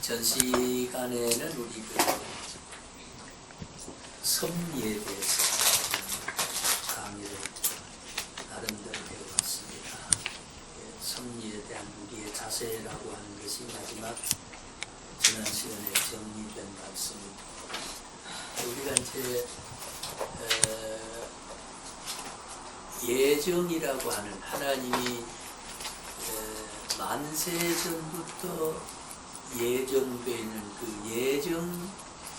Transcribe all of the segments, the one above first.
전 시간에는 우리 섭리에 대해서 강의를 나름대로 배워봤습니다. 섭리에 대한 우리의 자세라고 하는 것이 마지막 지난 시간에 정리된 말씀입니다. 우리가 이제 예정이라고 하는 하나님이 만세 전부터 예정되어 있는 그 예정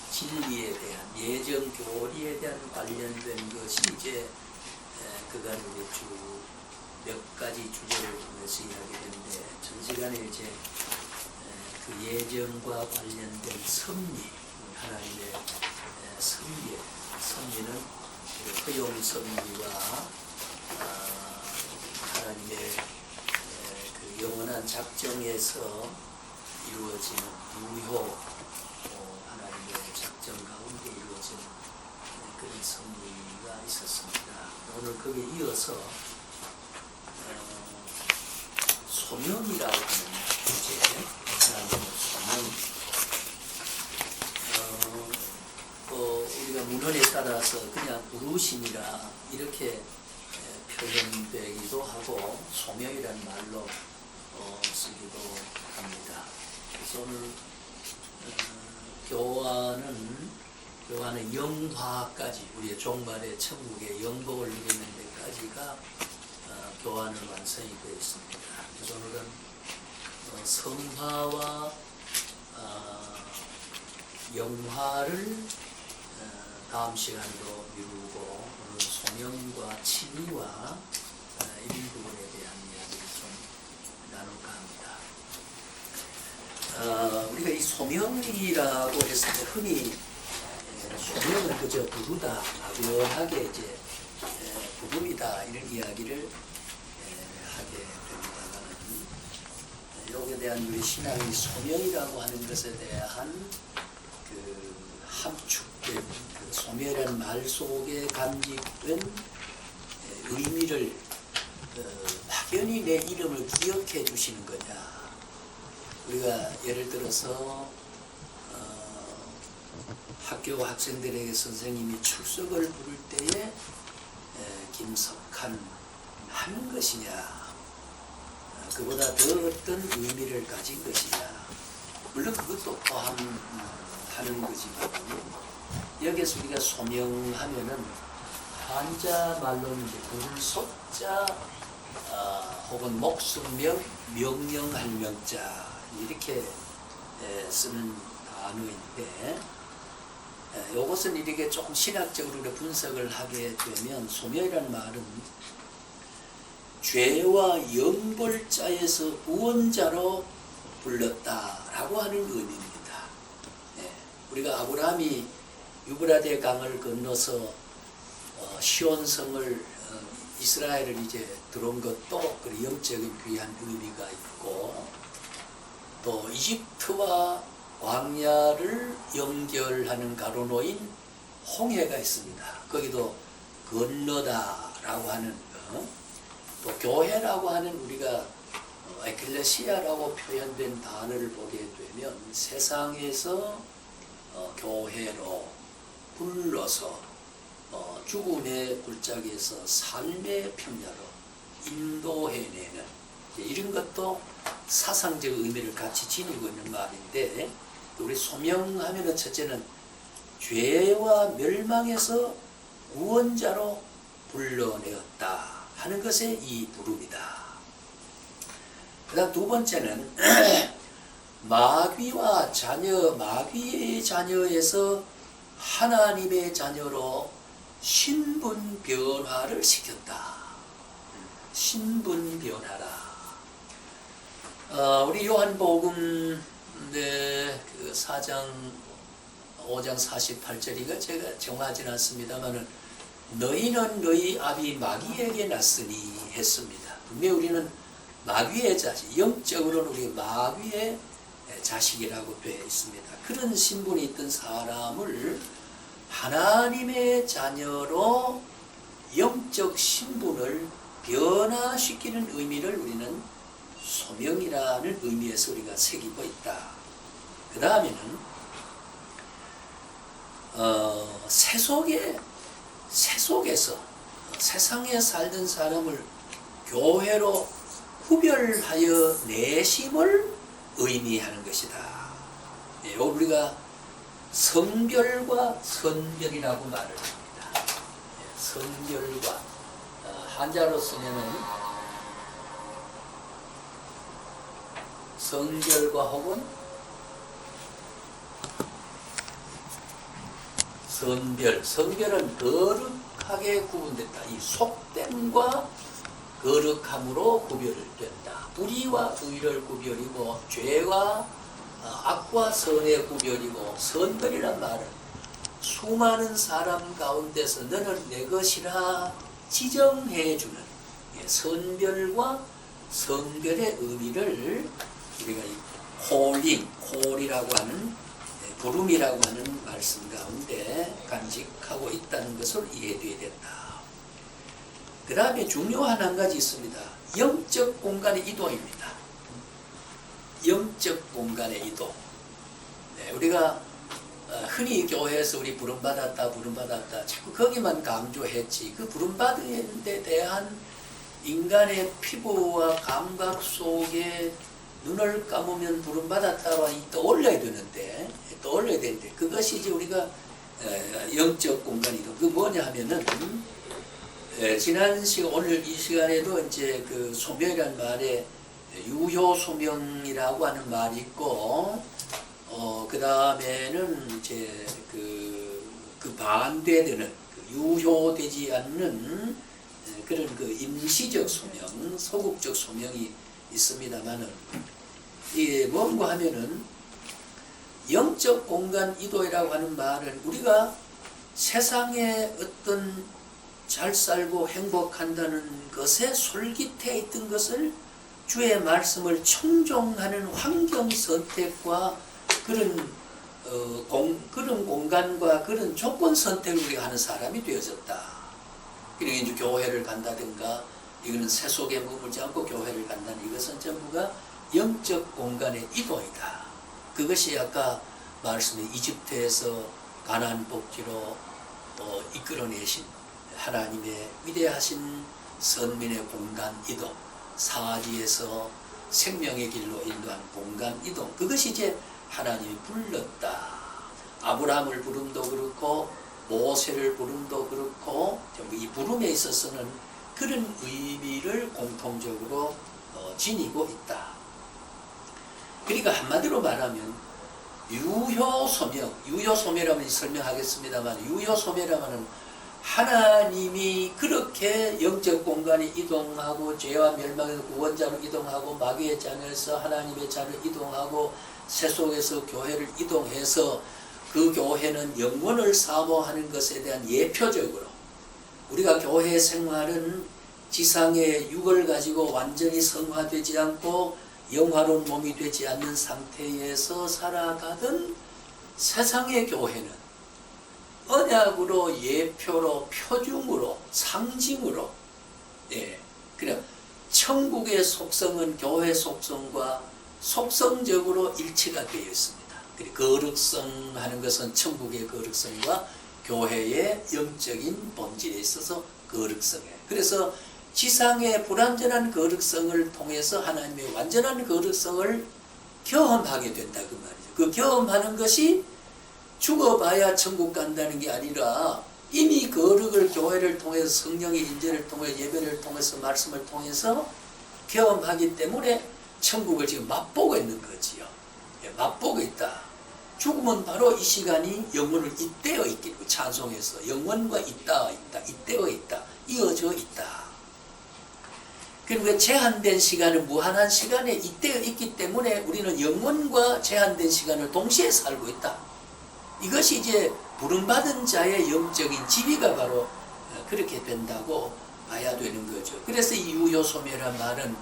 진리에 대한 예정 교리에 대한 관련된 것이 이제 그간 우리 몇 가지 주제를 보면서 이야기했는데 전 시간에 이제 그 예정과 관련된 섭리, 하나님의 섭리는 허용 섭리와 하나님의 그 영원한 작정에서 이루어지는 유효 하나님의 작정 가운데 이루어지는 그런 섭리가 있었습니다. 오늘 거기에 이어서 소명이라고 하는 주제, 하나님의 소명. 우리가 문헌에 따라서 그냥 부르심이라 이렇게 표현되기도 하고 소명이라는 말로 쓰기도 합니다. 그래서 오늘 교화는 영화까지 우리의 종말의 천국의 영복을 누리는 데까지가 교화는 완성이 되어 있습니다. 그래서 오늘은 성화와 영화를 다음 시간으로 미루고 오늘 소명과 칭의와 이런 부분에 대한 이야기를 좀 나눌까 합니다. 우리가 이 소명이라고 했을 때 흔히 소명은 그저 부르다, 가벼하게 이제 부름이다 이런 이야기를 하게 됩니다만 여기에 대한 우리 신앙의 소명이라고 하는 것에 대한 그 함축된 그 소명이라는 말 속에 간직된 의미를 막연히 내 이름을 기억해 주시는 거냐. 우리가 예를 들어서 학교 학생들에게 선생님이 출석을 부를 때에 김석한 하는 것이냐, 그보다 더 어떤 의미를 가진 것이냐. 물론 그것도 하는 거지만 여기서 우리가 소명하면은 한자 말로는 이제 불소자 혹은 목숨명, 명령할 명자 이렇게 쓰는 단어인데 이것은 이렇게 조금 신학적으로 분석을 하게 되면 소명이라는 말은 죄와 영벌자에서 우원자로 불렀다라고 하는 의미입니다. 우리가 아브라함이 유브라데 강을 건너서 시온성을 이스라엘을 이제 들어온 것도 그 영적인 귀한 의미가 있고 또 이집트와 광야를 연결하는 가로놓인 홍해가 있습니다. 거기도 건너다라고 하는 또 교회라고 하는 우리가 에클레시아라고 표현된 단어를 보게 되면 세상에서 교회로 불러서 죽음의 굴짝에서 삶의 평야로 인도해내는 이런 것도 사상적 의미를 같이 지니고 있는 말인데 우리 소명하면 첫째는 죄와 멸망에서 구원자로 불러내었다 하는 것에 이 부름이다. 그 다음 두 번째는 마귀의 자녀에서 하나님의 자녀로 신분 변화를 시켰다. 신분 변화라. 우리 요한복음 그 4장 5장 48절이가 제가 정하진 않습니다만은 너희는 너희 아비 마귀에게 났으니 했습니다. 분명히 우리는 마귀의 자식, 영적으로는 우리 마귀의 자식이라고 되어 있습니다. 그런 신분이 있던 사람을 하나님의 자녀로 영적 신분을 변화시키는 의미를 우리는 소명이라는 의미에서 우리가 새기고 있다. 그 다음에는 세속에서 세상에 살던 사람을 교회로 후별하여 내심을 의미하는 것이다. 예, 우리가 성별과 선별이라고 말을 합니다. 예, 성별과 한자로 쓰면은 성별과 혹은 선별. 성별은 거룩하게 구분됐다. 이 속됨과 거룩함으로 구별된다. 불의와 의를 구별이고 죄와 악과 선의 구별이고, 선별이란 말은 수많은 사람 가운데서 너는 내 것이라 지정해주는 선별과 성별의 의미를 우리가 콜이라고 하는 부름이라고 하는 말씀 가운데 간직하고 있다는 것을 이해해야 된다. 그 다음에 중요한 한 가지 있습니다. 영적 공간의 이동입니다. 영적 공간의 이동. 네, 우리가 흔히 교회에서 우리 부름받았다 자꾸 거기만 강조했지, 그 부름받은 데 대한 인간의 피부와 감각 속에 눈을 감으면 부름받았다고 떠올려야 되는데 그것이 이제 우리가 영적 공간 이동. 그 뭐냐 하면은 지난 시간, 오늘 이 시간에도 이제 그 소명이라는 말에 유효 소명이라고 하는 말이 있고, 그 다음에는 이제 그 반대되는 유효되지 않는 그런 그 임시적 소명, 소극적 소명이 있습니다만은, 이게 뭔가 하면은 영적 공간 이도라고 하는 말은 우리가 세상에 어떤 잘 살고 행복한다는 것에 솔깃해 있던 것을 주의 말씀을 청종하는 환경 선택과 그런 공간과 그런 조건 선택을 우리가 하는 사람이 되어졌다. 그러니까 이제 교회를 간다든가, 이거는 세속에 머물지 않고 교회를 간다는 이것은 전부가 영적 공간의 이동이다. 그것이 아까 말씀의 이집트에서 가나안 복지로 이끌어내신 하나님의 위대하신 선민의 공간 이동, 사지에서 생명의 길로 인도한 공간 이동, 그것이 이제 하나님이 불렀다. 아브라함을 부름도 그렇고 모세를 부름도 그렇고 이 부름에 있어서는 그런 의미를 공통적으로 지니고 있다. 그러니까 한마디로 말하면 유효소명이라면 설명하겠습니다만, 유효소명이라면 하나님이 그렇게 영적 공간에 이동하고 죄와 멸망에서 구원자로 이동하고 마귀의 잔에서 하나님의 잔을 이동하고 세속에서 교회를 이동해서 그 교회는 영혼을 사모하는 것에 대한 예표적으로, 우리가 교회 생활은 지상의 육을 가지고 완전히 성화되지 않고 영화로운 몸이 되지 않는 상태에서 살아가던 세상의 교회는 언약으로, 예표로, 표중으로, 상징으로, 그냥 천국의 속성은 교회 속성과 속성적으로 일치가 되어 있습니다. 거룩성 하는 것은 천국의 거룩성과 교회의 영적인 본질에 있어서 거룩성이에요. 그래서 지상의 불완전한 거룩성을 통해서 하나님의 완전한 거룩성을 경험하게 된다, 그 말이죠. 그 경험하는 것이 죽어봐야 천국 간다는 게 아니라 이미 거룩을 교회를 통해서 성령의 인재를 통해 예배를 통해서 말씀을 통해서 경험하기 때문에 천국을 지금 맛보고 있는 거지요. 맛보고 있다. 죽으면 바로 이 시간이 영혼을 잇대어 있기, 찬송에서 영혼과 잇대어 있다, 이어져 있다. 그리고 제한된 시간은 무한한 시간에 잇대어 있기 때문에 우리는 영혼과 제한된 시간을 동시에 살고 있다. 이것이 이제 부름받은 자의 영적인 지위가 바로 그렇게 된다고 봐야 되는 거죠. 그래서 이 유효소멸한 말은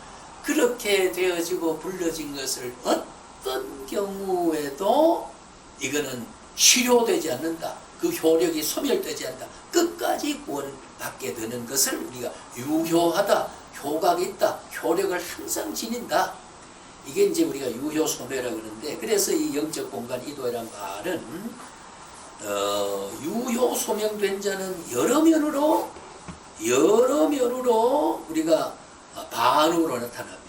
그렇게 되어지고 불러진 것을 어떤 경우에도 이거는 실효되지 않는다. 그 효력이 소멸되지 않는다. 끝까지 구원받게 되는 것을 우리가 유효하다, 효각이 있다. 효력을 항상 지닌다. 이게 이제 우리가 유효소멸이라고 그러는데, 그래서 이 영적 공간 이도라는 말은 유효소명된 자는 여러 면으로 우리가 반응으로 나타납니다.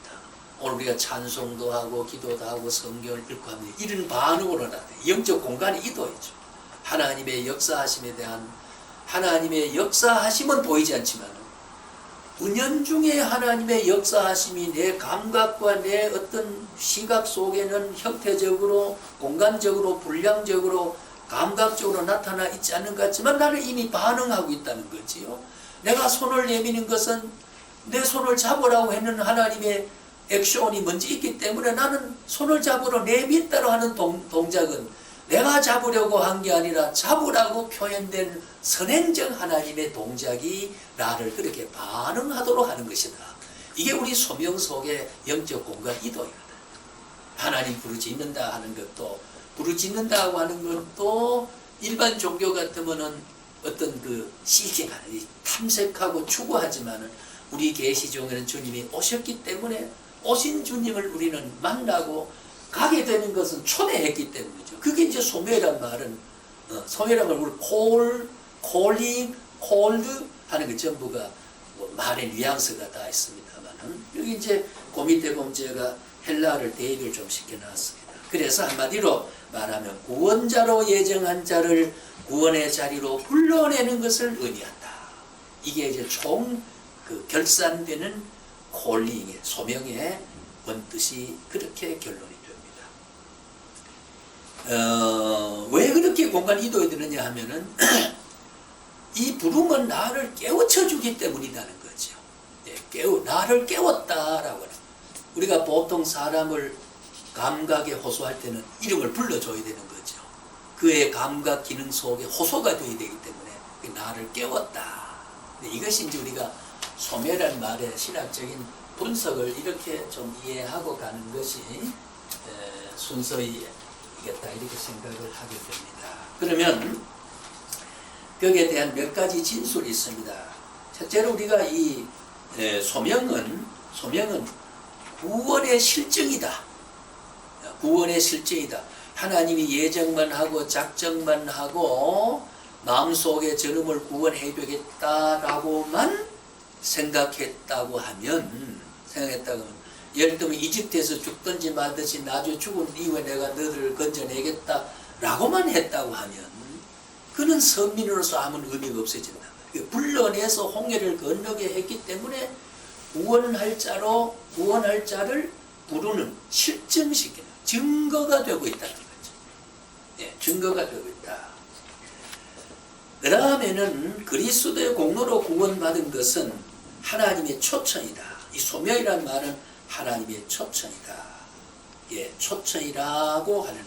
오늘 우리가 찬송도 하고 기도도 하고 성경을 읽고 합니다. 이런 반응으로 나타나요. 영적 공간이 이도이죠. 하나님의 역사하심에 대한, 하나님의 역사하심은 보이지 않지만 은연중에 하나님의 역사하심이 내 감각과 내 어떤 시각 속에는 형태적으로, 공간적으로, 분량적으로, 감각적으로 나타나 있지 않는 것 같지만 나는 이미 반응하고 있다는 거지요. 내가 손을 내미는 것은 내 손을 잡으라고 했는 하나님의 액션이 먼저 있기 때문에 나는 손을 잡으러 내밀다로 하는 동작은 내가 잡으려고 한 게 아니라 잡으라고 표현된 선행적 하나님의 동작이 나를 그렇게 반응하도록 하는 것이다. 이게 우리 소명 속의 영적 공간 이도이거든. 하나님 부르짖는다 하는 것도, 부르짖는다고 하는 것도 일반 종교 같으면은 어떤 그 시기하는 탐색하고 추구하지만은 우리 계시종에는 주님이 오셨기 때문에 오신 주님을 우리는 만나고 가게 되는 것은 초대했기 때문이죠. 그게 이제 소멸이란 말은, 소멸이란 말은 우리 콜링, 콜드 하는 게 전부가 뭐 말의 뉘앙스가 다 있습니다만은, 여기 이제 그 밑에 보면 제가 헬라를 대입을 좀 시켜놨습니다. 그래서 한마디로 말하면 구원자로 예정한 자를 구원의 자리로 불러내는 것을 의미한다. 이게 이제 총 그 결산되는 콜링의, 소명의 원뜻이 그렇게 결론이 됩니다. 왜 그렇게 공간 이도에 드느냐 하면은 이 부름은 나를 깨우쳐 주기 때문이라는 거죠. 나를 깨웠다라고. 우리가 보통 사람을 감각에 호소할 때는 이름을 불러줘야 되는 거죠. 그의 감각 기능 속에 호소가 되어야 되기 때문에 나를 깨웠다. 이것이 이제 우리가 소멸한 말의 신학적인 분석을 이렇게 좀 이해하고 가는 것이 순서이겠다, 이렇게 생각을 하게 됩니다. 그러면 거기에 대한 몇 가지 진술이 있습니다. 첫째로 우리가 이 소명은 구원의 실증이다. 구원의 실증이다. 하나님이 예정만 하고 작정만 하고 마음속에 저놈을 구원해 주겠다라고만 생각했다고 하면, 예를 들면 이집트에서 죽든지 말든지 나중에 죽은 이후에 내가 너희를 건져내겠다 라고만 했다고 하면 그는 선민으로서 아무 의미가 없어진다. 불러내서 홍해를 건너게 했기 때문에 구원할 자를 부르는, 실증시키는 증거가 되고 있다는 거죠. 증거가 되고 있다. 그 다음에는 그리스도의 공로로 구원받은 것은 하나님의 초청이다. 이 소명이라는 말은 하나님의 초청이다. 초청이라고 하는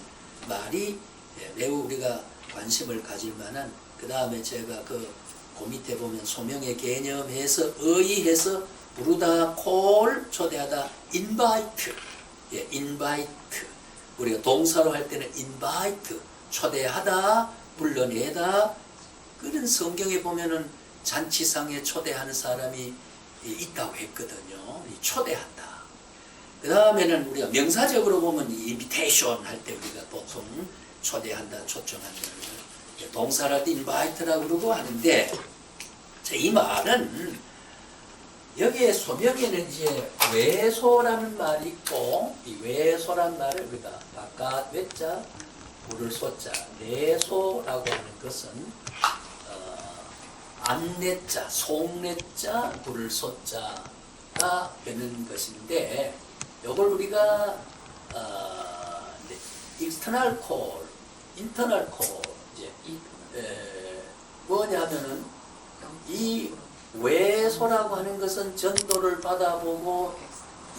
말이 매우 우리가 관심을 가질 만한, 그 다음에 제가 그 밑에 보면 소명의 개념에서 의의해서 부르다, 콜, 초대하다, invite. invite. 우리가 동사로 할 때는 invite, 초대하다, 불러내다. 그런 성경에 보면은 잔치상에 초대하는 사람이 있다고 했거든요. 초대한다. 그 다음에는 우리가 명사적으로 보면 invitation 할 때 우리가 보통 초대한다, 초청한다. 동사를 invite라고 그러고 하는데, 이 말은 여기에 소명에는 이제 외소라는 말이 있고, 이 외소라는 말을 우리가 바깥 외자, 부를 소자, 내소라고 하는 것은 안내자, 속내자, 부를 소자가 되는 것인데, 이걸 우리가 external call, internal call, 뭐냐면은 이 외소라고 하는 것은 전도를 받아보고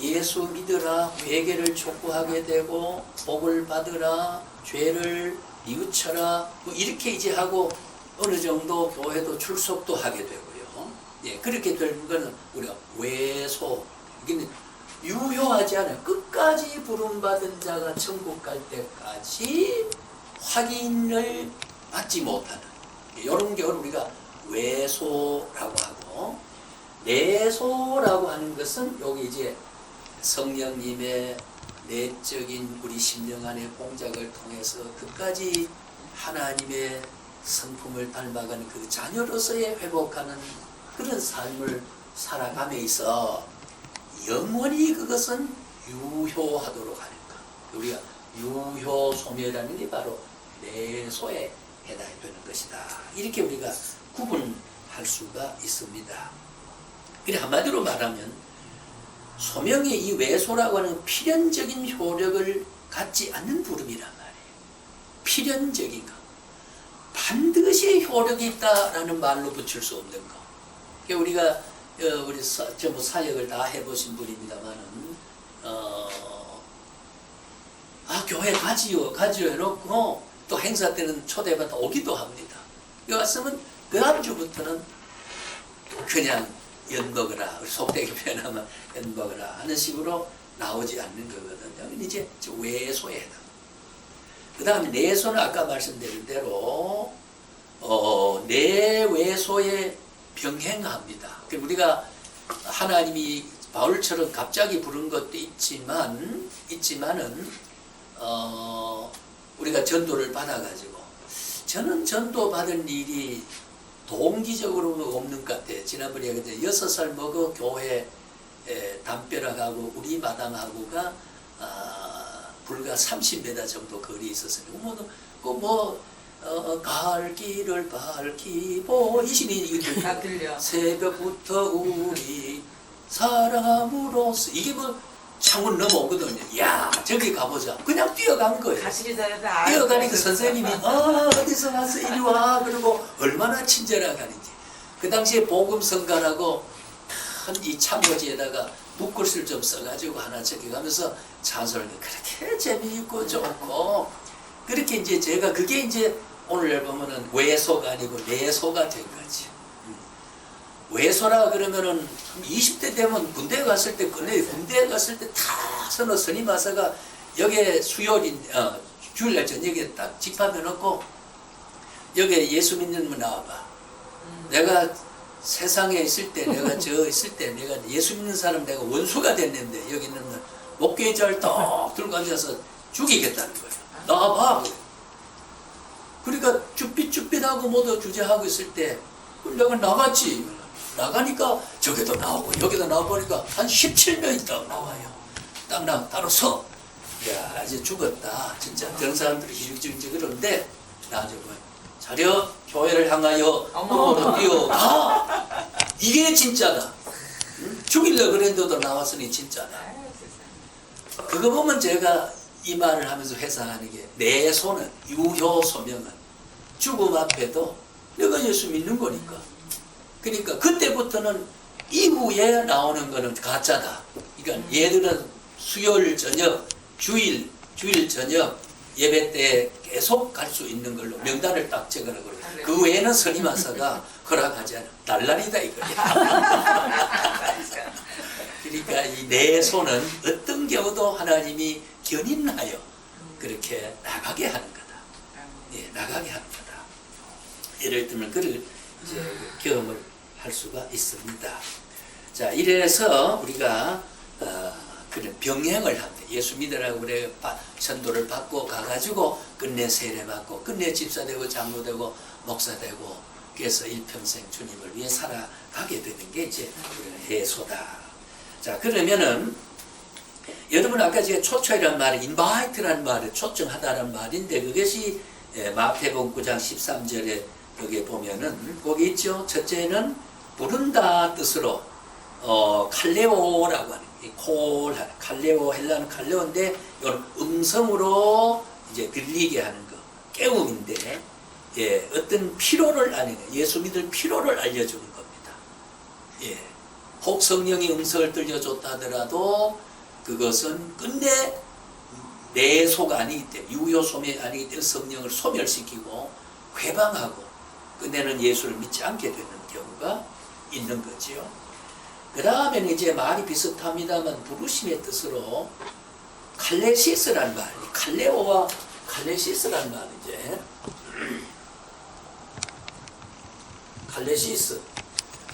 예수 믿으라, 회개를 촉구하게 되고 복을 받으라, 죄를 뉘우쳐라, 뭐 이렇게 이제 하고 어느 정도 교회도 출석도 하게 되고요. 그렇게 되는 것은 우리가 외소. 이게 유효하지 않아요. 끝까지 부름받은 자가 천국 갈 때까지 확인을 받지 못하는 이런 게 우리가 외소라고 하고, 내소라고 하는 것은 여기 이제 성령님의 내적인 우리 심령 안의 공작을 통해서 끝까지 하나님의 성품을 닮아가는 그 자녀로서의 회복하는 그런 삶을 살아감에 있어 영원히 그것은 유효하도록 하는 것. 우리가 유효소멸이라는 게 바로 내소에 해당이 되는 것이다. 이렇게 우리가 구분할 수가 있습니다. 그래 한마디로 말하면 소명의 이 외소라고 하는 필연적인 효력을 갖지 않는 부름이란 말이에요. 필연적인 것. 반드시 효력이 있다라는 말로 붙일 수 없는 것. 그러니까 우리가 우리 전부 사역을 다 해보신 분입니다만은 교회 가지요 해놓고 또 행사 때는 초대받아 오기도 합니다. 여기 왔으면 그 다음 주부터는 그냥 엿먹으라, 속되게 표현하면 엿먹으라 하는 식으로 나오지 않는 거거든요. 이제 외소에 해당. 그 다음에 내소는 아까 말씀드린 대로 내외소에 병행합니다. 우리가 하나님이 바울처럼 갑자기 부른 것도 있지만은 우리가 전도를 받아가지고 저는 전도 받은 일이 동기적으로 없는 것 같아요. 지난번에 6살 먹어 교회 담벼락하고 우리 마당하고가 불과 30m 정도 거리에 있었으니 갈 길을 밝히고 이 신이 다 들려. 새벽부터 우리 사랑함으로써 이게 창문 넘어오거든요. 야 저기 가보자. 그냥 뛰어간 거예요. 가시기 전에 다 뛰어가니까 선생님이 어디서 왔어 이리 와. 그리고 얼마나 친절하가는지. 그 당시에 복음성가라고 큰 이 참고지에다가 붓글씨를 좀 써가지고 하나 적혀가면서 찬송을 그렇게 재미있고 좋고 그렇게 이제 제가 그게 이제 오늘 보면은 외소가 아니고 내소가 된 거지. 외소라 그러면은 20대 되면 군대에 갔을 때 군대에 갔을 때 다 서너 스님 와서가 여기에 수요일 주일날 저녁에 딱 집합해놓고 여기에 예수 믿는 분 나와봐. 내가 세상에 있을 때 내가 있을 때 내가 예수 믿는 사람 내가 원수가 됐는데 여기 있는 목회자를 딱 들고 앉아서 죽이겠다는 거야. 나와봐. 그러니까 쭈삣쭈삣하고 모두 주제하고 있을 때 내가 나갔지. 나가니까 저기도 나오고 여기도 나와보니까 한 17명이 딱 나와요. 딱 따로 서. 야 이제 죽었다. 진짜 그런 사람들이 희죽지죽 그러는데 나중에 자려 교회를 향하여 뛰어가. 이게 진짜다. 죽이려고 그랬는데도 나왔으니 진짜다. 그거 보면 제가 이 말을 하면서 회상하는 게 내소는 유효소명은 죽음 앞에도 내가 예수 믿는 거니까. 그러니까 그때부터는 이후에 나오는 거는 가짜다. 그러니까 얘들은 수요일 저녁, 주일 저녁 예배 때 계속 갈 수 있는 걸로 명단을 딱 적어라 그래요. 그 외에는 스님 와서가 허락하지 않아. 날라리다 이거야. 그러니까 이 내소는 어떤 경우도 하나님이 견인하여 그렇게 나가게 하는 거다. 예, 나가게 하는 거다. 예를 들면 그를 이제 경험을 할 수가 있습니다. 자, 이래서 우리가 그런 병행을 합니다. 예수 믿으라고 그래 전도를 받고 가가지고 끝내 세례 받고 끝내 집사 되고 장로 되고 목사 되고 그래서 일평생 주님을 위해 살아가게 되는 게 이제 해소다. 자, 그러면은 여러분 아까 제가 초청이라는 말이 인바이트라는 말을 초청하다라는 말인데 그것이 마태복음 9장 13절에 여기 보면은 거기 있죠. 첫째는 부른다 뜻으로 칼레오라고 하는 칼레오 헬라는 칼레오인데 이건 음성으로 이제 들리게 하는 거 깨움인데 예, 어떤 필요를 예수 믿을 필요를 알려주는 겁니다. 예, 혹 성령이 음성을 들려줬다 하더라도 그것은 끝내 내소가 아니기 때문에 유효소멸이 아니기 때문에 성령을 소멸시키고 회방하고 끝내는 예수를 믿지 않게 되는 경우가 있는 거지요. 그 다음에는 이제 말이 비슷합니다만 부르심의 뜻으로 칼레시스라는 말, 칼레오와 칼레시스라는 말 이제 칼레시스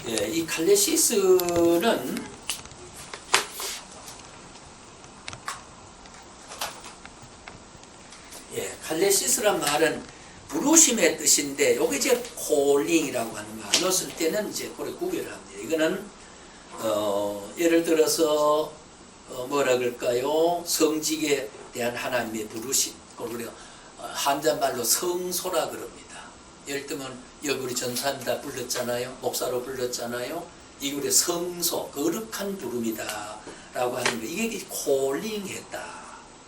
예, 이 칼레시스는 칼레시스란 말은 부르심의 뜻인데, 요게 이제 콜링이라고 하는 말. 넣었을 때는 이제 그걸 구별을 합니다. 이거는 예를 들어서 뭐라 그럴까요? 성직에 대한 하나님의 부르심. 그걸 한자말로 성소라 그럽니다. 예를 들면 여기 우리 전사님 다 불렀잖아요. 목사로 불렀잖아요. 이게 우리 성소, 거룩한 부름이다 라고 하는 거. 이게 콜링했다.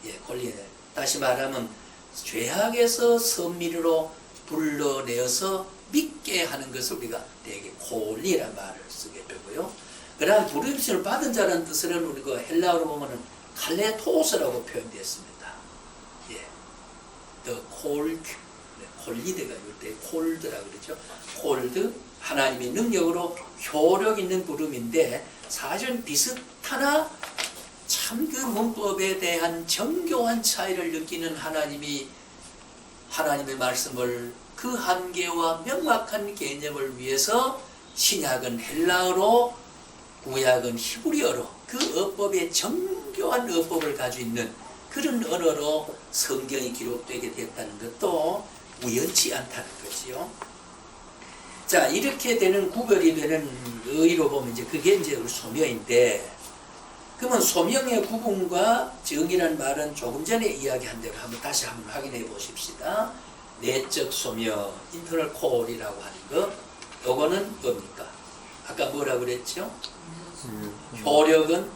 예, 콜링. 다시 말하면 죄악에서 선미로 불러내어서 믿게 하는 것을 우리가 되게 콜리란 말을 쓰게 되고요. 그러나 부르심을 받은 자라는 뜻은 우리가 헬라어로 보면은 칼레토스라고 표현되었습니다. 예, the called, 콜리드가 이때 콜드라 그러죠. 콜드, 하나님의 능력으로 효력 있는 부름인데 사실은 비슷하나 참 그 문법에 대한 정교한 차이를 느끼는 하나님의 말씀을 그 한계와 명확한 개념을 위해서 신약은 헬라어로, 구약은 히브리어로 그 어법의 정교한 어법을 가지고 있는 그런 언어로 성경이 기록되게 됐다는 것도 우연치 않다는 거지요. 자, 이렇게 되는 구별이 되는 의의로 보면 이제 그게 이제 소명인데, 그러면 소명의 구분과 정의라는 말은 조금 전에 이야기한 대로 다시 한번 확인해 보십시다. 내적 소명, 인터널 콜이라고 하는 것, 요거는 뭡니까? 아까 뭐라 그랬죠? 효력은,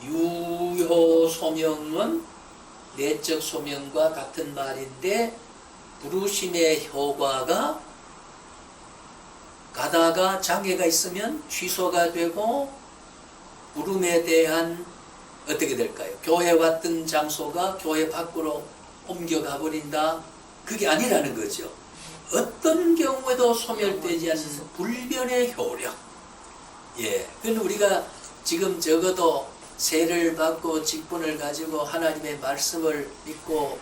유효 소명은 내적 소명과 같은 말인데, 부르심의 효과가 가다가 장애가 있으면 취소가 되고, 부름에 대한 어떻게 될까요? 교회 왔던 장소가 교회 밖으로 옮겨가 버린다. 그게 아니라는 거죠. 어떤 경우에도 소멸되지 않는 불변의 효력. 예, 그건 우리가 지금 적어도 세를 받고 직분을 가지고 하나님의 말씀을 믿고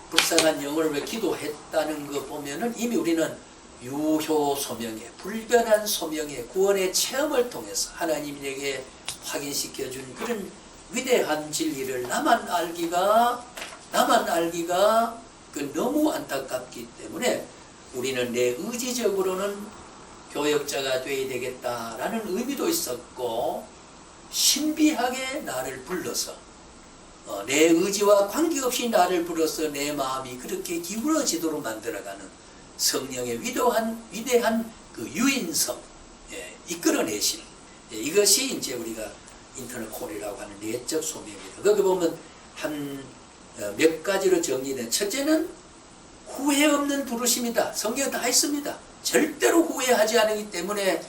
불쌍한 영혼을 위해 기도했다는 거 보면은 이미 우리는 유효 소명의, 불변한 소명의 구원의 체험을 통해서 하나님에게 확인시켜준 그런 위대한 진리를 나만 알기가 그 너무 안타깝기 때문에 우리는 내 의지적으로는 교역자가 되어야 되겠다라는 의미도 있었고, 신비하게 나를 불러서 내 의지와 관계없이 나를 불러서 내 마음이 그렇게 기울어지도록 만들어가는 성령의 위대한 그 유인성, 예, 이끌어내심, 예, 이것이 이제 우리가 인터널 콜이라고 하는 내적 소명입니다. 거기 보면 한 몇 가지로 정리된, 첫째는 후회 없는 부르심이다. 성경에 다 있습니다. 절대로 후회하지 않기 때문에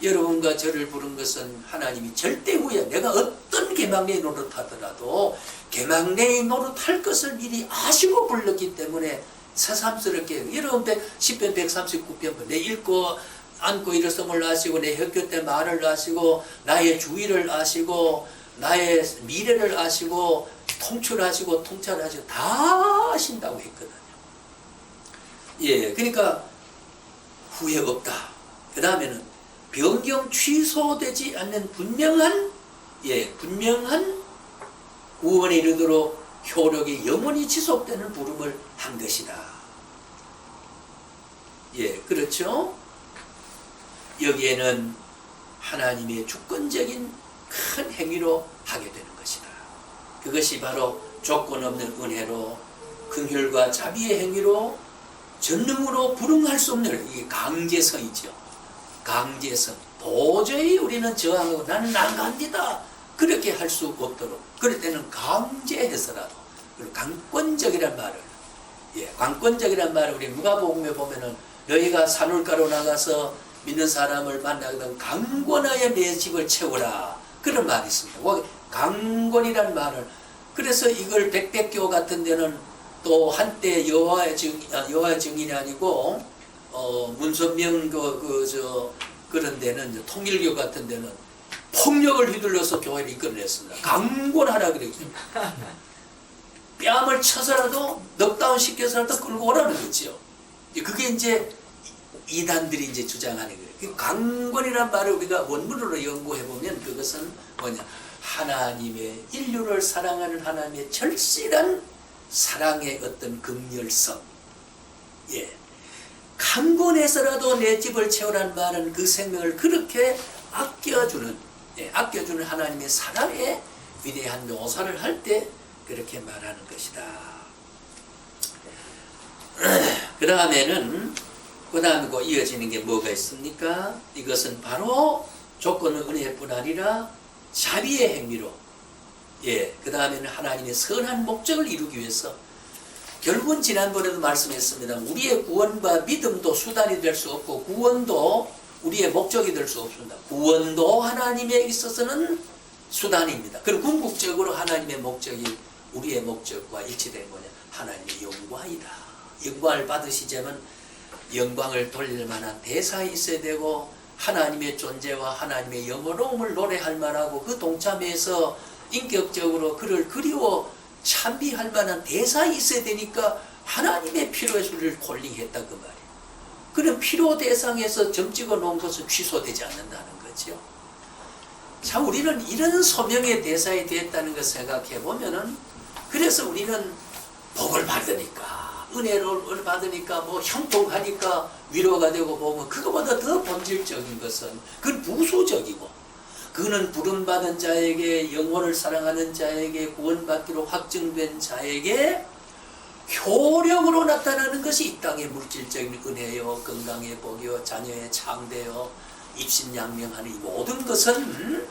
여러분과 저를 부른 것은 하나님이 절대 후회, 내가 어떤 개막내의 노릇하더라도 개막내의 노릇할 것을 미리 아시고 불렀기 때문에 새삼스럽게, 여러분 10편 139편 내 읽고 안고 일어섬을 아시고 내 혁교 때 말을 아시고 나의 주의를 아시고 나의 미래를 아시고 통출하시고 통찰하시고 다 아신다고 했거든요. 예, 그러니까 후회 없다. 그 다음에는 변경 취소되지 않는 분명한 구원에 이르도록 효력이 영원히 지속되는 부름을 한 것이다. 예, 그렇죠? 여기에는 하나님의 주권적인 큰 행위로 하게 되는 것이다. 그것이 바로 조건 없는 은혜로 긍휼과 자비의 행위로 전능으로 불응할 수 없는, 이게 강제성이죠. 강제성. 도저히 우리는 저항하고 나는 안 갑니다. 그렇게 할 수 없도록. 그럴 때는 강제해서라도. 그리고 강권적이란 말을, 예, 강권적이란 말을 우리 누가복음에 보면은 너희가 산울가로 나가서 믿는 사람을 만나거든 강권하여 내 집을 채우라. 그런 말이 있습니다. 강권이란 말을, 그래서 이걸 백백교 같은 데는 또 한때 여호와의 증인이 아니고 문선명 그런 데는 통일교 같은 데는 폭력을 휘둘러서 교회를 이끌어냈습니다. 강권하라 그랬습니다. 뺨을 쳐서라도 넉다운 시켜서라도 끌고 오라는 거죠. 그게 이제 이단들이 이제 주장하는 거예요. 그 강권이란 말을 우리가 원문으로 연구해 보면 그것은 뭐냐? 하나님의 인류를 사랑하는 하나님의 절실한 사랑의 어떤 극렬성. 예. 강권해서라도 내 집을 채우라는 말은 그 생명을 그렇게 아껴주는, 예, 아껴주는 하나님의 사랑의 위대한 묘사를 할 때 그렇게 말하는 것이다. 그 다음에 이어지는 게 뭐가 있습니까? 이것은 바로 조건은 은혜뿐 아니라 자비의 행위로, 예, 그 다음에는 하나님의 선한 목적을 이루기 위해서, 결국은 지난번에도 말씀했습니다. 우리의 구원과 믿음도 수단이 될 수 없고 구원도 우리의 목적이 될 수 없습니다. 구원도 하나님에 있어서는 수단입니다. 그리고 궁극적으로 하나님의 목적이 우리의 목적과 일치된 뭐냐? 하나님의 영광이다. 영광을 받으시자면 영광을 돌릴 만한 대상이 있어야 되고, 하나님의 존재와 하나님의 영원로움을 노래할 만하고, 그 동참에서 인격적으로 그를 그리워 찬미할 만한 대상이 있어야 되니까 하나님의 필요의 수를 콜링했다 그 말이에요. 그런 필요 대상에서 점 찍어 놓은 것은 취소되지 않는다는 거죠. 참 우리는 이런 소명의 대상이 되었다는 것을 생각해 보면은, 그래서 우리는 복을 받으니까, 은혜를 받으니까, 뭐 형통하니까 위로가 되고 보면, 그거보다 더 본질적인 것은 그건 부수적이고, 그는 부름받은 자에게, 영혼을 사랑하는 자에게, 구원받기로 확정된 자에게 효력으로 나타나는 것이 이 땅의 물질적인 은혜요, 건강의 복이요, 자녀의 창대요, 입신양명하는 이 모든 것은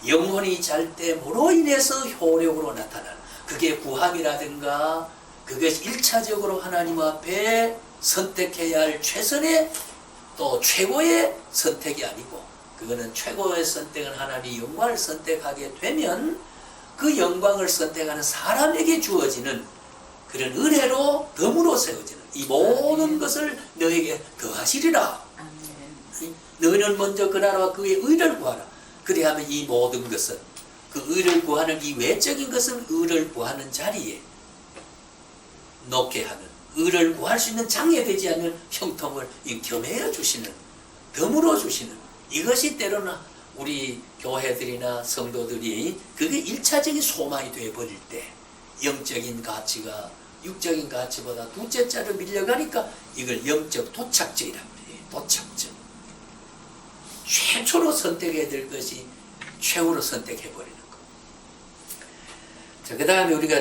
영혼이 잘 됨으로 인해서 효력으로 나타나는, 그게 구함이라든가, 그것이 1차적으로 하나님 앞에 선택해야 할 최선의 또 최고의 선택이 아니고, 그거는 최고의 선택은 하나님의 영광을 선택하게 되면 그 영광을 선택하는 사람에게 주어지는 그런 은혜로 덤으로 세워지는 이 모든 것을 너에게 더하시리라. 너는 먼저 그 나라와 그의 의를 구하라. 그래야면 이 모든 것은, 그 의를 구하는 이 외적인 것은 의를 구하는 자리에 놓게 하는, 의를 구할 수 있는 장애되지 않는 형통을 겸해여 주시는, 덤으로 주시는, 이것이 때로는 우리 교회들이나 성도들이 그게 1차적인 소망이 되어버릴 때 영적인 가치가 육적인 가치보다 둘째 자로 밀려가니까 이걸 영적 도착점이란 말이에요. 도착점. 최초로 선택해야 될 것이 최후로 선택해버리는 거. 자, 그 다음에 우리가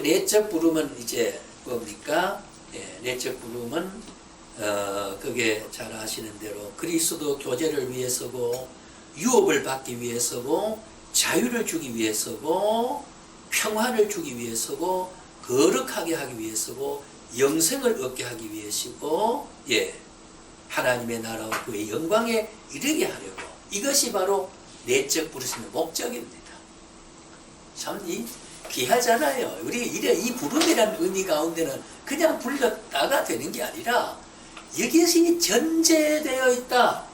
내적 부름은 이제 뭡니까? 예, 내적 부름은 그게 잘 아시는 대로 그리스도 교제를 위해서고, 유업을 받기 위해서고, 자유를 주기 위해서고, 평화를 주기 위해서고, 거룩하게 하기 위해서고, 영생을 얻게 하기 위해서고, 예, 하나님의 나라와 그의 영광에 이르게 하려고, 이것이 바로 내적 부르심의 목적입니다. 참 귀하잖아요. 우리 이 부름이라는 의미 가운데는 그냥 불렀다가 되는 게 아니라 여기에 전제되어 있다.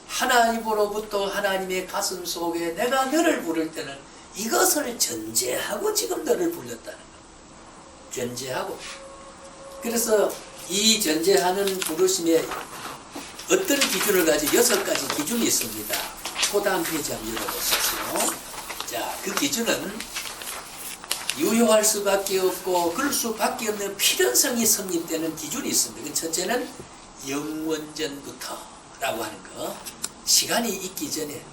하나님으로부터 하나님의 가슴 속에 내가 너를 부를 때는 이것을 전제하고 지금 너를 불렀다는 거. 전제하고. 그래서 이 전제하는 부르심에 어떤 기준을 가지고 6가지 기준이 있습니다. 그 다음 페이지 한번 열어보십시오. 자, 그 기준은 유효할 수밖에 없고 그럴 수밖에 없는 필연성이 성립되는 기준이 있습니다. 첫째는 영원전부터 라고 하는 거. 시간이 있기 전에,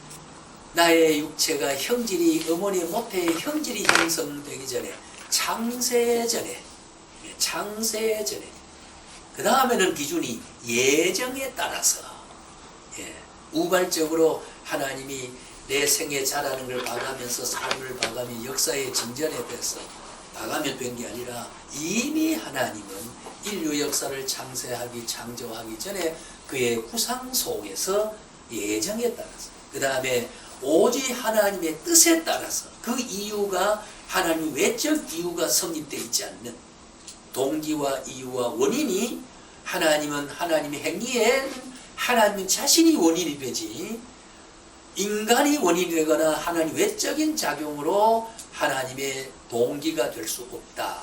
나의 육체가 형질이 어머니 모태의 형질이 형성되기 전에, 창세 전에. 그 다음에는 기준이 예정에 따라서, 예, 우발적으로 하나님이 내 생에 자라는 걸 봐가면서 삶을 봐가며 역사의 진전에 대해서 봐가며 된 게 아니라, 이미 하나님은 인류 역사를 창조하기 전에 그의 구상 속에서 예정에 따라서, 그 다음에 오직 하나님의 뜻에 따라서, 그 이유가 하나님 외적 이유가 성립되어 있지 않는, 동기와 이유와 원인이, 하나님은 하나님의 행위에 하나님 자신이 원인이 되지 인간이 원인이 되거나 하나님 외적인 작용으로 하나님의 동기가 될 수 없다.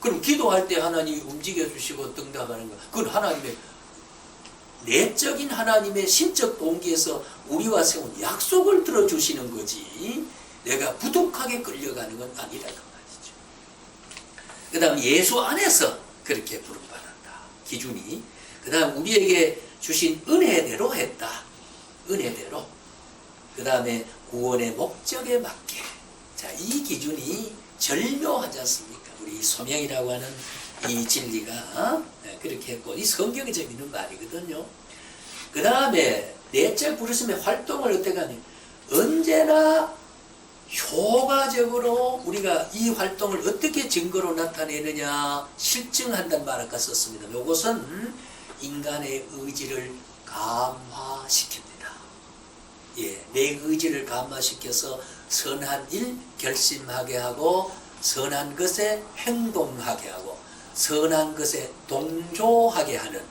그럼 기도할 때 하나님이 움직여 주시고 등답하는 거, 그건 하나님의 내적인 하나님의 신적 동기에서 우리와 세운 약속을 들어주시는 거지 내가 부족하게 끌려가는 건 아니라 그 말이죠. 그 다음 예수 안에서 그렇게 부름받았다. 기준이. 그 다음 우리에게 주신 은혜대로 했다. 은혜대로. 그 다음에 구원의 목적에 맞게. 자, 이 기준이 절묘하지 않습니까? 우리 소명이라고 하는 이 진리가 그렇게 했고, 이 성경에 재밌는 말이거든요. 그 다음에 내적 부르심의 활동을 어떻게 하냐, 언제나 효과적으로 우리가 이 활동을 어떻게 증거로 나타내느냐 실증한다는 말을 아까 썼습니다. 이것은 인간의 의지를 감화시킵니다. 예, 내 의지를 감화시켜서 선한 일 결심하게 하고 선한 것에 행동하게 하고 선한 것에 동조하게 하는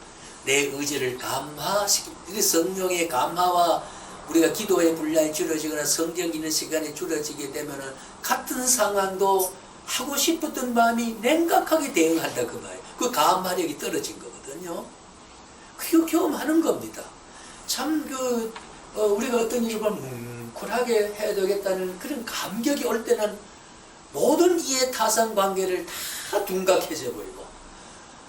내 의지를 감화시킵니다. 성령의 감화와 우리가 기도의 분량이 줄어지거나 성경 읽는 시간이 줄어지게 되면은 같은 상황도 하고 싶었던 마음이 냉각하게 대응한다 그 말이에요. 그 감화력이 떨어진 거거든요. 그 경험하는 겁니다. 참 우리가 어떤 일을 뭉클하게 해야 되겠다는 그런 감격이 올 때는 모든 이해 타산 관계를 다 둔각해져 버리고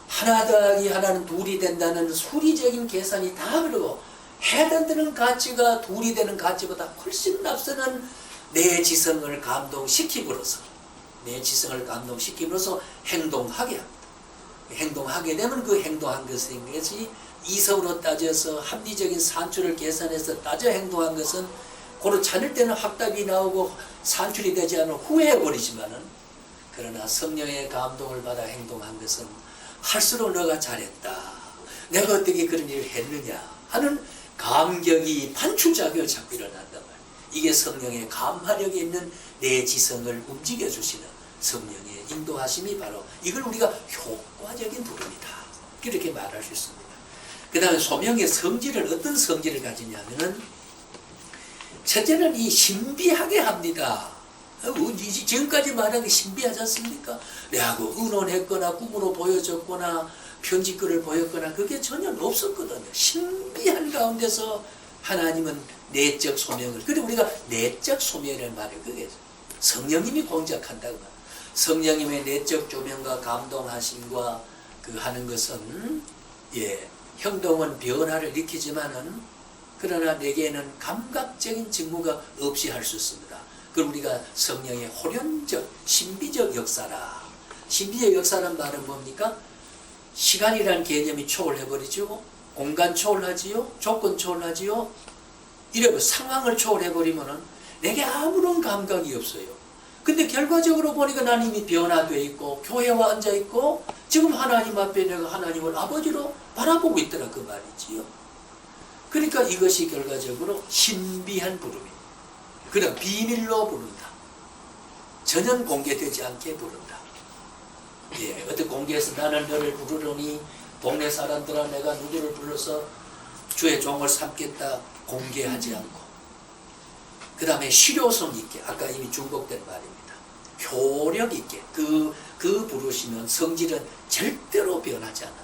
하나 더하기 하나는 둘이 된다는 수리적인 계산이 다 그러고 해야 된다는 가치가 둘이 되는 가치보다 훨씬 앞서는 내 지성을 감동시킴으로써 행동하게 합니다. 행동하게 되면 그 행동한 것이 이성으로 따져서 합리적인 산출을 계산해서 따져 행동한 것은 고로 찾을 때는 확답이 나오고 산출이 되지 않으면 후회해버리지만은 그러나 성령의 감동을 받아 행동한 것은 할수록 너가 잘했다. 내가 어떻게 그런 일을 했느냐 하는 감격이 반출작용이 자꾸 일어난단 말이에요. 이게 성령의 감화력에 있는 내 지성을 움직여주시는 성령의 인도하심이 바로 이걸 우리가 효과적인 부름이다. 이렇게 말할 수 있습니다. 그 다음에 소명의 성질은 어떤 성질을 가지냐면은 첫째는 이 신비하게 합니다. 지금까지 말한 게 신비하지 않습니까? 내하고 의논했거나 꿈으로 보여줬거나 편지글을 보였거나 그게 전혀 없었거든요. 신비한 가운데서 하나님은 내적 소명을, 그리고 우리가 내적 소명이라는 말을 그게 성령님이 공작한다고 말해요. 성령님의 내적 조명과 감동하심과 그 하는 것은 행동은 변화를 일으키지만은 그러나 내게는 감각적인 직무가 없이 할 수 있습니다. 그럼 우리가 성령의 호련적, 신비적 역사라. 신비적 역사란 말은 뭡니까? 시간이라는 개념이 초월해버리죠. 공간 초월하지요. 조건 초월하지요. 이래 상황을 초월해버리면은 내게 아무런 감각이 없어요. 근데 결과적으로 보니까 나는 이미 변화되어 있고 교회와 앉아 있고 지금 하나님 앞에 내가 하나님을 아버지로 바라보고 있더라 그 말이지요. 그러니까 이것이 결과적으로 신비한 부름입니다. 그냥 비밀로 부른다. 전혀 공개되지 않게 부른다. 어떤 공개해서 나는 너를 부르려니 동네 사람들아 내가 누구를 불러서 주의 종을 삼겠다 공개하지 않고 그 다음에 실효성 있게 아까 이미 중복된 말입니다. 효력 있게 그 부르시면 성질은 절대로 변하지 않는다.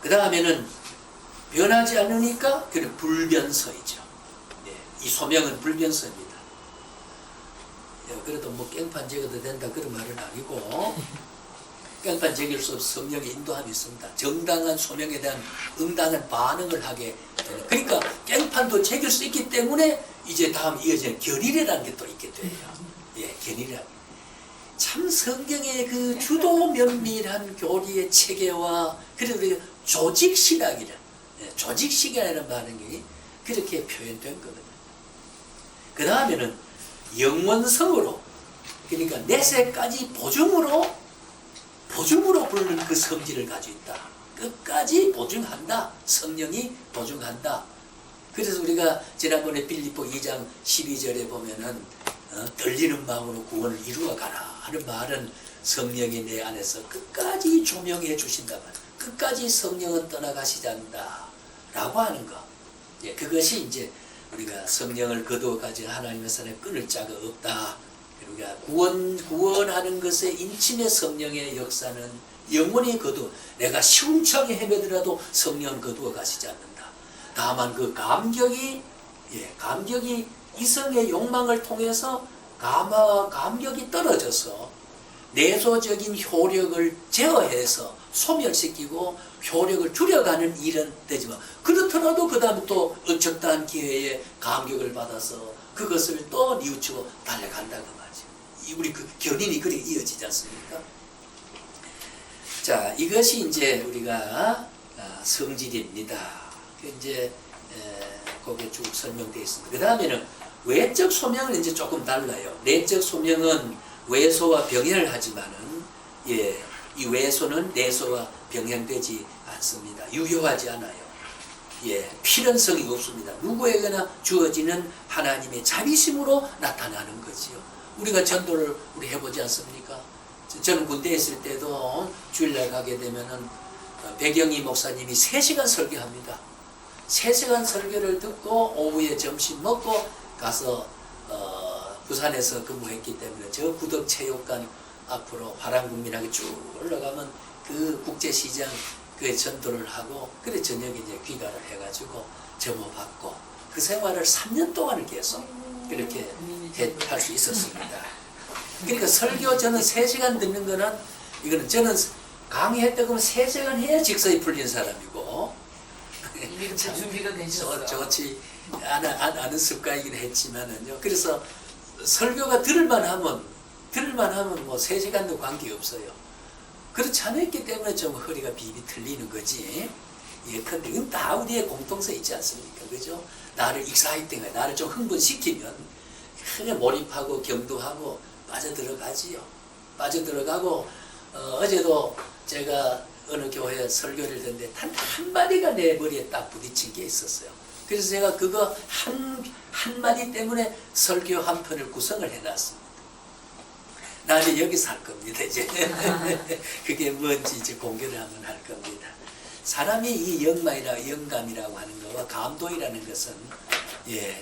그 다음에는 변하지 않으니까 그는 불변서이죠. 이 소명은 불변서입니다. 그래도 뭐 깽판 제거도 된다 그런 말은 아니고 깽판 제길 수 없어 성령의 인도함이 있습니다. 정당한 소명에 대한 응당한 반응을 하게 되는. 그러니까 깽판도 제길 수 있기 때문에 이제 다음 이어지는 결의라는 게 또 있게 돼요. 결의라는. 참 성경의 그 주도 면밀한 교리의 체계와 그리고 우리가 조직신학이라는 반응이 그렇게 표현된 거거든요. 그 다음에는 영원성으로 그러니까 내세까지 보증으로 부르는 그 성질을 가지고 있다. 끝까지 보증한다. 성령이 보증한다. 그래서 우리가 지난번에 빌립보 2장 12절에 보면은 떨리는 마음으로 구원을 이루어가라 하는 말은 성령이 내 안에서 끝까지 조명해 주신다. 끝까지 성령은 떠나가시지 않는다 라고 하는 거. 그것이 이제 우리가 성령을 거두어 가진 하나님의 손에 끊을 자가 없다. 우리가 구원하는 것에 인침의 성령의 역사는 영원히 거두. 내가 시궁창에 헤매더라도 성령은 거두어 가시지 않는다. 다만 그 감격이 이성의 욕망을 통해서 감격이 떨어져서 내소적인 효력을 제어해서 소멸시키고 효력을 줄여가는 일은 되지만, 그렇더라도 그 다음에 또 적당한 기회에 감격을 받아서 그것을 또 뉘우치고 달려간다 그 말이죠. 우리 그 견인이 그렇게 이어지지 않습니까? 자, 이것이 이제 우리가 성질입니다. 이제 거기에 쭉 설명되어 있습니다. 그 다음에는 외적 소명은 이제 조금 달라요. 내적 소명은 외소와 병행을 하지만은, 이 외소는 내소와 병행되지 않습니다. 유효하지 않아요. 필연성이 없습니다. 누구에게나 주어지는 하나님의 자비심으로 나타나는 거지요. 우리가 전도를 우리 해보지 않습니까? 저는 군대에 있을 때도 주일날 가게 되면은 백영희 목사님이 3시간 설교합니다. 3시간 설교를 듣고 오후에 점심 먹고 가서 부산에서 근무했기 때문에 저 부덕체육관 앞으로 화랑국민학에 쭉 올라가면 그 국제시장 그 전도를 하고, 그래 저녁에 이제 귀가를 해가지고 점호받고 그 생활을 3년 동안을 계속 그렇게 할 수 있었습니다. 그러니까 설교 저는 3시간 듣는 거는, 이거는 저는 강의했다 그러면 3시간 해야 직성이 풀린 사람이고, 이미 준비가 되셨어. 좋지 않은 습관이긴 했지만은요. 그래서 설교가 들을만 하면 뭐 3시간도 관계없어요. 그렇지 않았기 때문에 좀 허리가 비비 틀리는 거지. 근데 이건 다 우리의 공통성이 있지 않습니까? 그죠? 나를 익사이팅해, 나를 좀 흥분시키면 그냥 몰입하고 경도하고 빠져들어가지요. 빠져들어가고, 어제도 제가 어느 교회 설교를 듣는데 단 한마디가 내 머리에 딱 부딪힌 게 있었어요. 그래서 제가 그거 한마디 때문에 설교 한 편을 구성을 해놨습니다. 나 이제 여기서 할 겁니다, 이제. 그게 뭔지 이제 공개를 한번 할 겁니다. 사람이 이 영감이라고 하는 거와 감동이라는 것은,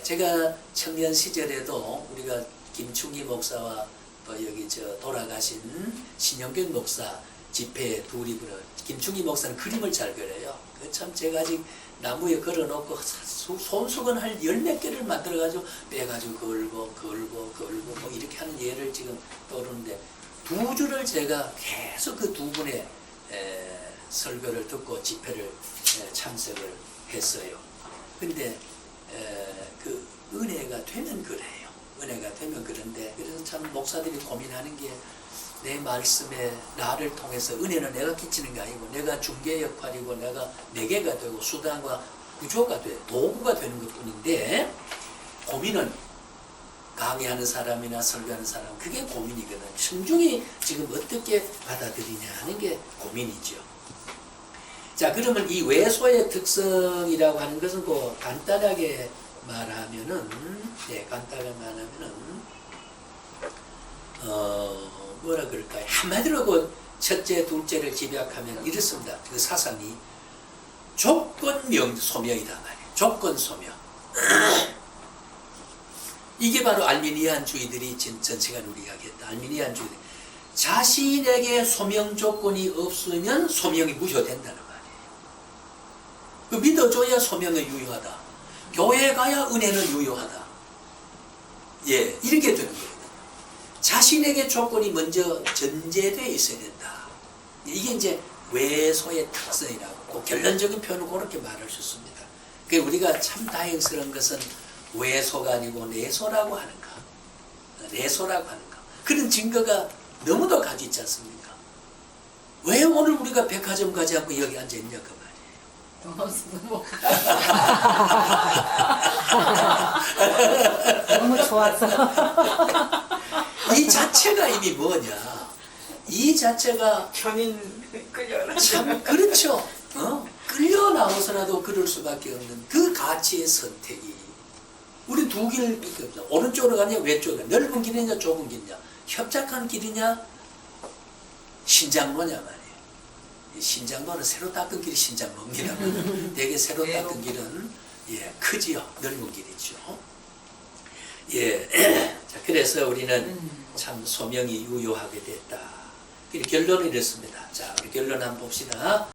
제가 청년 시절에도 우리가 김충기 목사와 또 여기 돌아가신 신영균 목사 집회에 둘이 김충기 목사는 그림을 잘 그려요. 참 제가 아직 나무에 걸어놓고 손수건 할 10몇 개를 만들어가지고 빼가지고 걸고 뭐 이렇게 하는 예를 지금 떠오르는데, 2주를 제가 계속 그 2분의 설교를 듣고 집회를 참석을 했어요. 근데 그 은혜가 되면 그래요. 은혜가 되면 그런데, 그래서 참 목사들이 고민하는 게, 내 말씀에 나를 통해서 은혜는 내가 끼치는 게 아니고 내가 중개 역할이고 내가 매개가 되고 수단과 구조가 돼, 도구가 되는 것뿐인데, 고민은 강의하는 사람이나 설교하는 사람, 그게 고민이거든. 청중이 지금 어떻게 받아들이냐 하는 게 고민이죠. 자, 그러면 이 외소의 특성이라고 하는 것은 간단하게 말하면은, 뭐라 그럴까요? 한마디로 첫째, 둘째를 집약하면 이렇습니다. 그 사상이 조건명 소명이다 말이에요. 조건 소명. 이게 바로 알미니안주의들이 전 시간 우리 이야기했다. 알미니안주의들. 자신에게 소명 조건이 없으면 소명이 무효된다는 말이에요. 믿어줘야 소명은 유효하다. 교회 가야 은혜는 유효하다. 이렇게 되는 거예요. 자신에게 조건이 먼저 전제되어 있어야 된다. 이게 이제 외소의 특성이라고, 결론적인 표현은 그렇게 말할 수 있습니다. 그러니까 우리가 참 다행스러운 것은 외소가 아니고 내소라고 하는 것. 내소라고 하는 것. 그런 증거가 너무도 가지고 있지 않습니까? 왜 오늘 우리가 백화점 가지 않고 여기 앉아있냐 그 말이에요. 너무 좋았어. 이 자체가 이미 뭐냐? 이 자체가 견인 끌려라. 참 그렇죠. 끌려 나와서라도 그럴 수밖에 없는 그 가치의 선택이. 우리 두 길밖에 없어. 오른쪽으로 가냐 왼쪽으로 가냐, 넓은 길이냐 좁은 길이냐, 협착한 길이냐 신장로냐 말이에요. 신장로는 새로 닦은 길이 신장로입니다. 되게 새로 닦은 길은 크지요. 넓은 길이죠. 자, 그래서 우리는 참 소명이 유효하게 됐다. 결론을 이렇습니다. 자, 우리 결론 한번 봅시다.